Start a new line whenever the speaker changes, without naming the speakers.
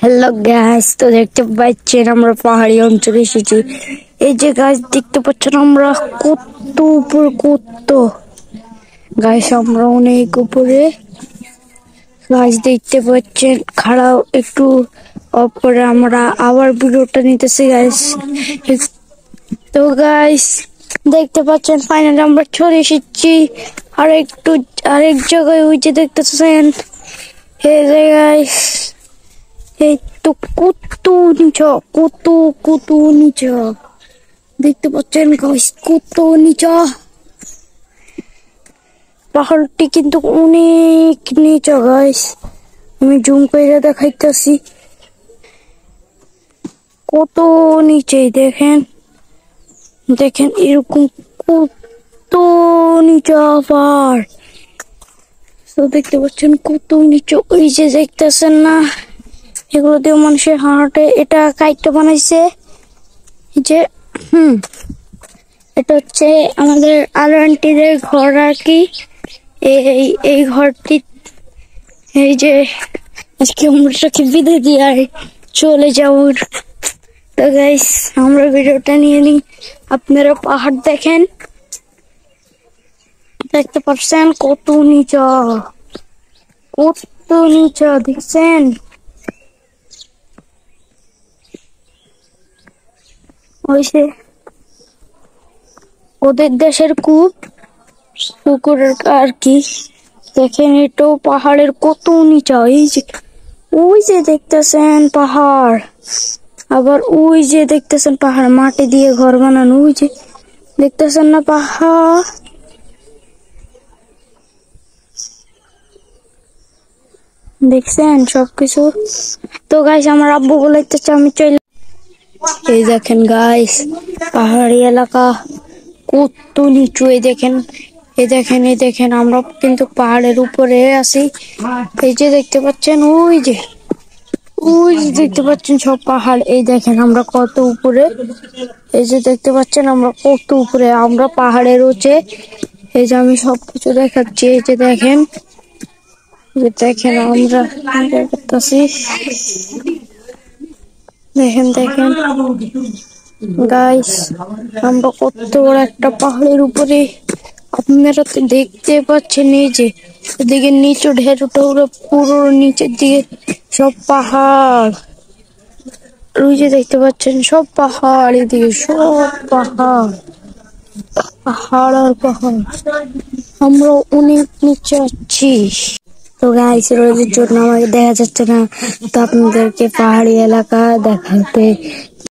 Hello guys, তো দেখতে পাচ্ছেন আমরা পাহাড়ি অঞ্চলে এসেছি। এই যে গাছ দেখতে পাচ্ছেন আমরা কত উপরে, কত গাইস আমরা অনেক উপরে গাছ দেখতে পাচ্ছেন। খাড়াও একটু উপরে আমরা আবার ভিডিওটা নিতেছি গাইস। তো গাইস দেখতে পাচ্ছেন ফাইনালি আমরা চলে এসেছি আরেক জায়গায়। ওই যে দেখতেছেন এই যে গাইস, এই তো কত নিচে, কত নিচে দেখতে পাচ্ছেন গাইস, কত নিচে। পাহাড়টি কিন্তু অনেক নিচে গাইস, আমি জুম করে দেখাইতেছি কত নিচে। দেখেন দেখেন এরকম কত নিচে পাহাড়। তো দেখতে পাচ্ছেন কত নিচে। ওই যে দেখতেছেন না, এগুলো দিয়ে মানুষের হাঁটে। এটা কাইটটা বানাইছে যে এটা হচ্ছে আমাদের আন্টিদের ঘর আর কি। এই ঘরটি, এই যে আজকে আমরাকে বিদায় দিয়ে আর চলে যাওয়ার। তো গাইস আমরা ভিডিওটা নিয়ে নিই। আপনারা পাহাড় দেখেন, দেখতে পাচ্ছেন কত নিচে, কত নিচে দেখছেন। ওইসে ওদের দেশের কূপ পুকুরের আর কি। দেখেন এটাও পাহাড়ের কত নিচে। ওই যে দেখতেছেন পাহাড়, আবার ওই যে দেখতেছেন পাহাড় মাটি দিয়ে ঘর বানানো। ওই যে দেখতেছেন না পাহাড়, দেখছেন সবকিছু। তো গাইস আমার আব্বু বলাইতেছে আমি চলে। এই দেখেন গাইস পাহাড়ি এলাকা কত নিচু। এই দেখেন এই দেখেন আমরা কিন্তু পাহাড়ের উপরে আছি। এই যে দেখতে পাচ্ছেন, ওই যে দেখতে পাচ্ছেন সব পাহাড়। এই দেখেন আমরা কত উপরে। এই যে দেখতে পাচ্ছেন আমরা কত উপরে, আমরা পাহাড়ের উঁচে। এই যে আমি সবকিছু দেখাচ্ছি। এই যে দেখেন আমরা করতেছি। দেখেন গাইস আমরা কত বড় একটা পাহাড়ের উপরে। আপনারা তো দেখতে পাচ্ছেন এই যে এদিকে নিচু ঢেউটা পুরো নিচের দিকে সব পাহাড়। ওই যে দেখতে পাচ্ছেন সব পাহাড়, এদিকে সব পাহাড়, পাহাড় আর পাহাড়। আমরা অনেক নিচে আছি। তো গাইস রোদের জন্য আমাকে দেখা যাচ্ছে না, তো আপনাদেরকে পাহাড়ি এলাকা দেখাতে